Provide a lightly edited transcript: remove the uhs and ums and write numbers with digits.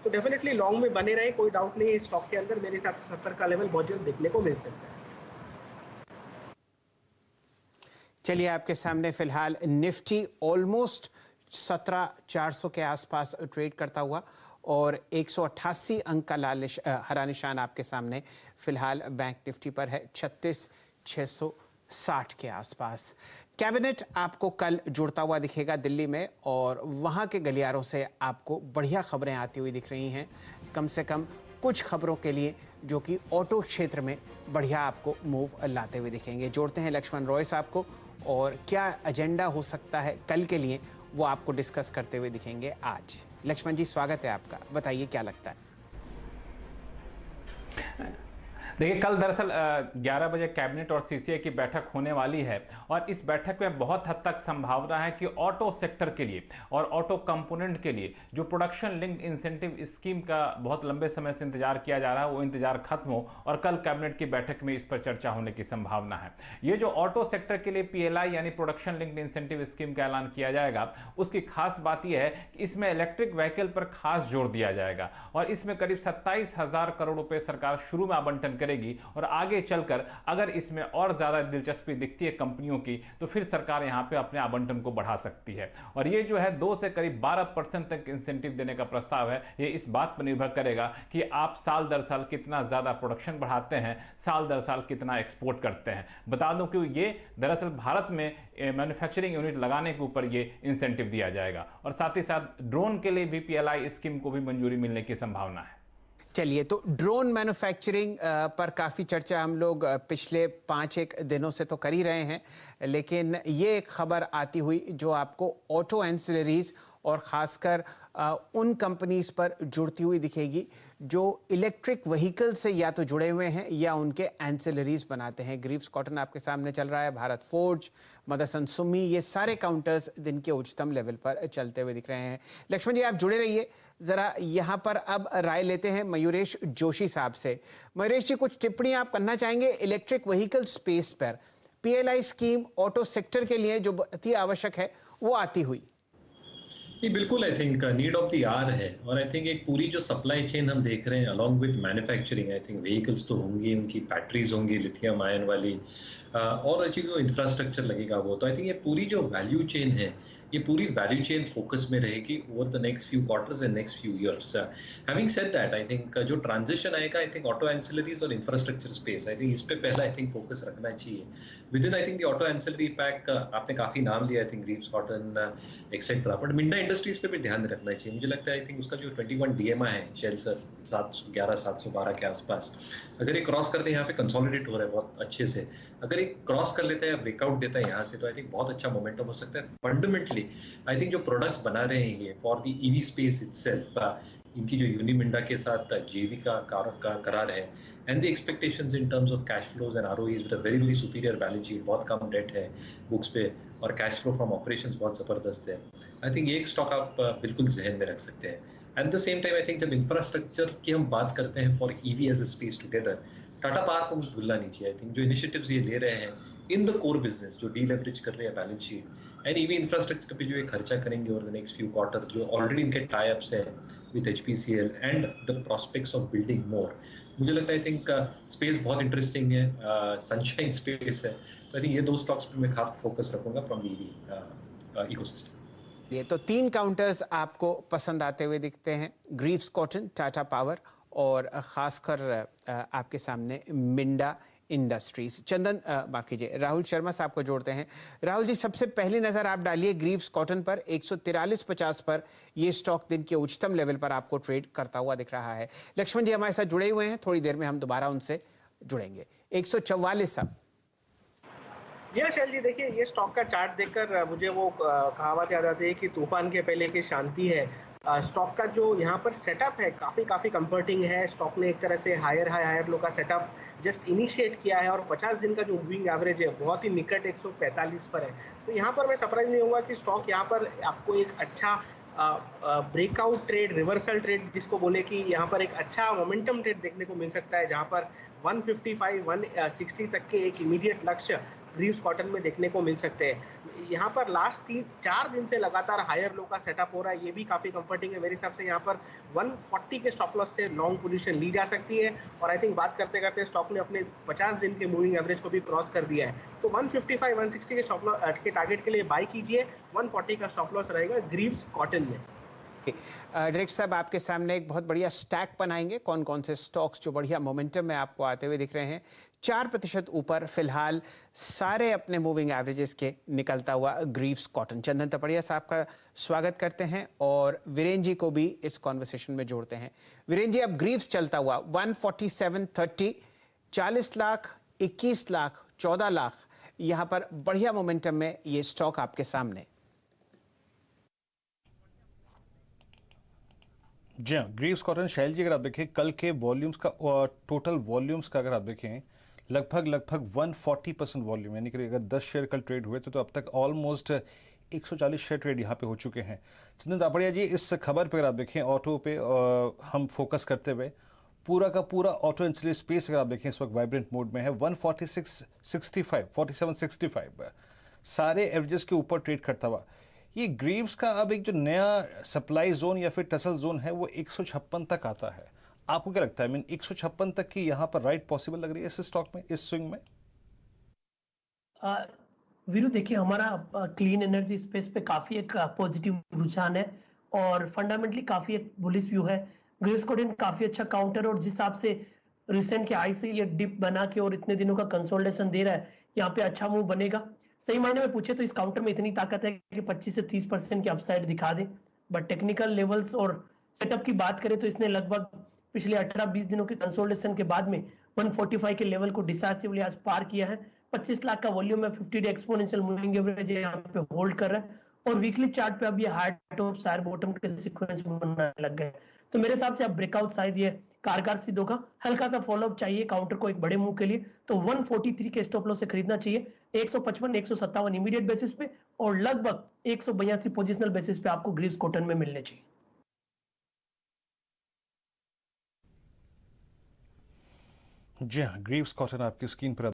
तो definitely long में बने रहे, कोई डाउट नहीं है। स्टॉक के अंदर मेरे हिसाब से 70 का लेवल बहुत जल्द देखने को मिल सकता है। चलिए, आपके सामने फिलहाल निफ्टी ऑलमोस्ट 17,400 के आसपास ट्रेड करता हुआ और 188 अंक का हरा निशान आपके सामने फिलहाल बैंक निफ्टी पर है 36,660 के आसपास। कैबिनेट आपको कल जुड़ता हुआ दिखेगा दिल्ली में और वहां के गलियारों से आपको बढ़िया खबरें आती हुई दिख रही हैं, कम से कम कुछ खबरों के लिए जो कि ऑटो क्षेत्र में बढ़िया आपको मूव लाते हुए दिखेंगे। जोड़ते हैं लक्ष्मण रॉय साहब को और क्या एजेंडा हो सकता है कल के लिए वो आपको डिस्कस करते हुए दिखेंगे आज। लक्ष्मण जी, स्वागत है आपका, बताइए क्या लगता है। देखिए, कल दरअसल 11 बजे कैबिनेट और सीसीआई की बैठक होने वाली है और इस बैठक में बहुत हद तक संभावना है कि ऑटो सेक्टर के लिए और ऑटो कंपोनेंट के लिए जो प्रोडक्शन लिंक्ड इंसेंटिव स्कीम का बहुत लंबे समय से इंतजार किया जा रहा है वो इंतजार खत्म हो और कल कैबिनेट की बैठक में इस पर चर्चा होने की संभावना है। ये जो ऑटो सेक्टर के लिए पीएलआई यानी प्रोडक्शन लिंक्ड इंसेंटिव स्कीम का ऐलान किया जाएगा, उसकी खास बात यह है कि इसमें इलेक्ट्रिक व्हीकल पर खास जोर दिया जाएगा और इसमें करीब 27,000 करोड़ रुपए सरकार शुरू में आवंटन करेगी और आगे चलकर अगर इसमें और ज्यादा दिलचस्पी दिखती है कंपनियों की तो फिर सरकार यहां पे अपने आवंटन को बढ़ा सकती है। और ये जो है 2 से करीब 12% तक इंसेंटिव देने का प्रस्ताव है। ये इस बात पर निर्भर करेगा कि आप साल दर साल कितना ज्यादा प्रोडक्शन बढ़ाते हैं, साल दर साल कितना एक्सपोर्ट करते हैं। बता दूं कि ये दरअसल भारत में मैन्युफैक्चरिंग यूनिट लगाने के ऊपर ये इंसेंटिव दिया जाएगा और साथ ही साथ ड्रोन के लिए भी पीएलआई स्कीम को भी मंजूरी मिलने की संभावना है। चलिए, तो ड्रोन मैन्युफैक्चरिंग पर काफ़ी चर्चा हम लोग पिछले 5-1 दिनों से तो कर ही रहे हैं, लेकिन ये एक खबर आती हुई जो आपको ऑटो एंसिलरीज और ख़ासकर उन कंपनीज पर जुड़ती हुई दिखेगी जो इलेक्ट्रिक व्हीकल से या तो जुड़े हुए हैं या उनके एंसिलरीज बनाते हैं। ग्रीव्स कॉटन आपके सामने चल रहा है, भारत फोर्ज, मदरसन सुमी, ये सारे काउंटर्स दिन के उच्चतम लेवल पर चलते हुए दिख रहे हैं। लक्ष्मण जी, आप जुड़े रहिए, जरा यहाँ पर अब राय लेते हैं मयूरेश जोशी साहब से। मयूरेश जी, कुछ टिप्पणी आप करना चाहेंगे इलेक्ट्रिक व्हीकल स्पेस पर? पीएलआई स्कीम ऑटो सेक्टर के लिए जो अति आवश्यक है वो आती हुई। ये बिल्कुल I think need of the hour है और आई थिंक एक पूरी जो सप्लाई चेन हम देख रहे हैं along with manufacturing, I think vehicles तो होंगी, उनकी बैटरीज होंगी लिथियम आयन वाली और अच्छी जो इंफ्रास्ट्रक्चर लगेगा वो, तो आई थिंक ये पूरी जो वैल्यू चेन है ये पूरी वैल्यू चेन फोकस में रहेगी over the next few quarters and next few years. Having said that, I think जो ट्रांजिशन आएगा आई थिंक ऑटो एंसिलरीज और इंफ्रास्ट्रक्चर स्पेस, आई थिंक इस पे पहला आई थिंक फोकस रखना चाहिए। With in I think the auto ancillary pack आपने काफी नाम लिया, I think Greaves cotton etcetera, but Minda industries पे भी ध्यान रखना चाहिए। मुझे लगता है आई थिंक उसका जो 21 डीएमआई है शेल सर 711-712 के आसपास, अगर ये क्रॉस करते हैं यहाँ पे कंसोलिडेट हो रहा है बहुत अच्छे से, अगर ये क्रॉस कर लेता है ब्रेकआउट देता है यहाँ से, तो आई थिंक बहुत अच्छा मोमेंटम हो सकता है। फंडामेंटली आई थिंक जो प्रोडक्ट्स बना रहे हैं ये for the EV space itself, इनकी जो यूनिमिंडा के साथ जेवी का करार है and the expectations in terms of cash flows and ROEs with a very very superior balance sheet, बहुत कम डेट है बुक्स पे और कैश फ्लो फ्रॉम ऑपरेशंस बहुत जबरदस्त है। आई थिंक ये एक स्टॉक आप बिल्कुल जहन में रख सकते हैं। At the same time I think जब इंफ्रास्ट्रक्चर की हम बात करते हैं for EV as a space together, Tata Power को मुझे भूलना नहीं चाहिए। आई थिंक जो इनिशिएटिव्स ये ले रहे हैं इन द कोर बिजनेस, जो डीलेवरेज कर रहे हैं balance sheet and EV infrastructure पे जो ये खर्चा करेंगे over the next few quarters, जो ऑलरेडी इनके टाई अप्स हैं with HPCL and the prospects of building more, मुझे लगता है आई थिंक स्पेस बहुत इंटरेस्टिंग है, सनशाइन स्पेस है। तो आई थिंक ये दो स्टॉक्स पे मैं खास फोकस रखूंगा फ्रॉम द ईवी इकोसिस्टम। ये तो 3 काउंटर्स आपको पसंद आते हुए दिखते हैं, ग्रीव्स कॉटन, टाटा पावर और खासकर आपके सामने मिंडा इंडस्ट्रीज। चंदन माफ कीजिए, राहुल शर्मा साहब को जोड़ते हैं। राहुल जी, सबसे पहली नजर आप डालिए ग्रीव्स कॉटन पर, 143.50 पर ये स्टॉक दिन के उच्चतम लेवल पर आपको ट्रेड करता हुआ दिख रहा है। लक्ष्मण जी हमारे साथ जुड़े हुए हैं, थोड़ी देर में हम दोबारा उनसे जुड़ेंगे। 144 साहब। जी हाँ शैल जी, देखिए ये स्टॉक का चार्ट देखकर मुझे वो कहावत याद आती है कि तूफान के पहले की शांति है। स्टॉक का जो यहाँ पर सेटअप है काफ़ी कंफर्टिंग है। स्टॉक ने एक तरह से हायर लो का सेटअप जस्ट इनिशिएट किया है और 50 दिन का जो मूविंग एवरेज है बहुत ही निकट 145 पर है। तो यहाँ पर मैं सरप्राइज नहीं होगा कि स्टॉक यहाँ पर आपको एक अच्छा ब्रेकआउट ट्रेड, रिवर्सल ट्रेड जिसको बोले कि यहाँ पर एक अच्छा मोमेंटम ट्रेड देखने को मिल सकता है, जहाँ पर 155, 160 तक के एक इमीडिएट लक्ष्य ग्रीव्स कॉटन में देखने को मिल सकते हैं। यहाँ पर लास्ट 3-4 दिन से लगातार हायर लो का सेटअप हो रहा है, ये भी काफ़ी कंफर्टिंग है। मेरे हिसाब से यहाँ पर 140 के स्टॉप लॉस से लॉन्ग पोजीशन ली जा सकती है और आई थिंक बात करते करते स्टॉक ने अपने 50 दिन के मूविंग एवरेज को भी क्रॉस कर दिया है। तो 155-160 के स्टॉप लॉस के टारगेट के लिए बाई कीजिए, 140 का स्टॉप लॉस रहेगा ग्रीव्स कॉटन में। डायरेक्टर साहब, आपके सामने एक बहुत बढ़िया स्टैक बनाएंगे, कौन कौन से स्टॉक्स जो बढ़िया मोमेंटम में आपको आते हुए दिख रहे हैं। 4% ऊपर फिलहाल सारे अपने मूविंग एवरेजेस के निकलता हुआ ग्रीव्स कॉटन। चंदन तपड़िया साहब का स्वागत करते हैं और वीरेन जी को भी इस कॉन्वर्सेशन में जोड़ते हैं। वीरेन जी, अब ग्रीव्स चलता हुआ 147.30, 40 लाख, 21 लाख, 14 लाख, यहाँ पर बढ़िया मोमेंटम में ये स्टॉक आपके सामने। जी हाँ, ग्रीव्स कॉटन शैल जी, अगर आप देखें कल के वॉल्यूम्स का टोटल वॉल्यूम्स का अगर आप देखें लगभग 140% वॉल्यूम, यानी कि अगर 10 शेयर कल ट्रेड हुए थे तो अब तक ऑलमोस्ट 140 शेयर ट्रेड यहाँ पे हो चुके हैं। चंदन तापड़िया जी, इस खबर पर अगर आप देखें ऑटो पे हम फोकस करते हुए पूरा का पूरा ऑटो इंसुलेटर स्पेस अगर आप देखें इस वक्त वाइब्रेंट मोड में है। 146.65 सारे एवरेजेस के ऊपर ट्रेड करता हुआ ये ग्रीव्स का अब एक जो नया सप्लाई जोन या फिर टसल जोन है वो 156 तक आता है। आपको क्या लगता है, 156 तक की यहाँ पर राइट पॉसिबल लग रही है इस स्टॉक में, इस स्विंग में? वीरू, देखिए हमारा क्लीन एनर्जी स्पेस पे काफी एक पॉजिटिव रुझान है और फंडामेंटली काफी एक बुलिश व्यू है। ग्रीव्स कॉटन काफी अच्छा काउंटर और जिस हिसाब से रिसेंट के हाई से ये डिप बना के और इतने दिनों का कंसोलिडेशन दे रहा है, यहाँ पे अच्छा मूव बनेगा। सही मायने में पूछे तो इस काउंटर में इतनी ताकत है कि 25 से 30% की अपसाइड दिखा दे, बट टेक्निकल लेवल्स और सेटअप की बात करें तो इसने लगभग पिछले 18-20 दिनों के कंसोलिडेशन के बाद में 145 के लेवल को डिसाइसिवली आज पार किया है। 25 लाख का वॉल्यूम है, 50 डे एक्सपोनेंशियल मूविंग एवरेज यहाँ पे होल्ड कर रहा है और वीकली चार्ट पे अब ये हाई टॉप साइड बॉटम के सीक्वेंस बनने लग गए। तो मेरे हिसाब से अब ब्रेकआउट शायद ये कारगर सिद्ध होगा। हल्का सा फॉलोअप चाहिए काउंटर को एक बड़े मूव के लिए, तो 143 के स्टॉप लॉस से खरीदना चाहिए। 155, 157 इमीडिएट बेसिस पे और लगभग 182 पोजिशनल बेसिस पे आपको ग्रीव्स कॉटन में मिलने चाहिए। जी हाँ, ग्रीव्स कॉटन आपकी स्क्रीन पर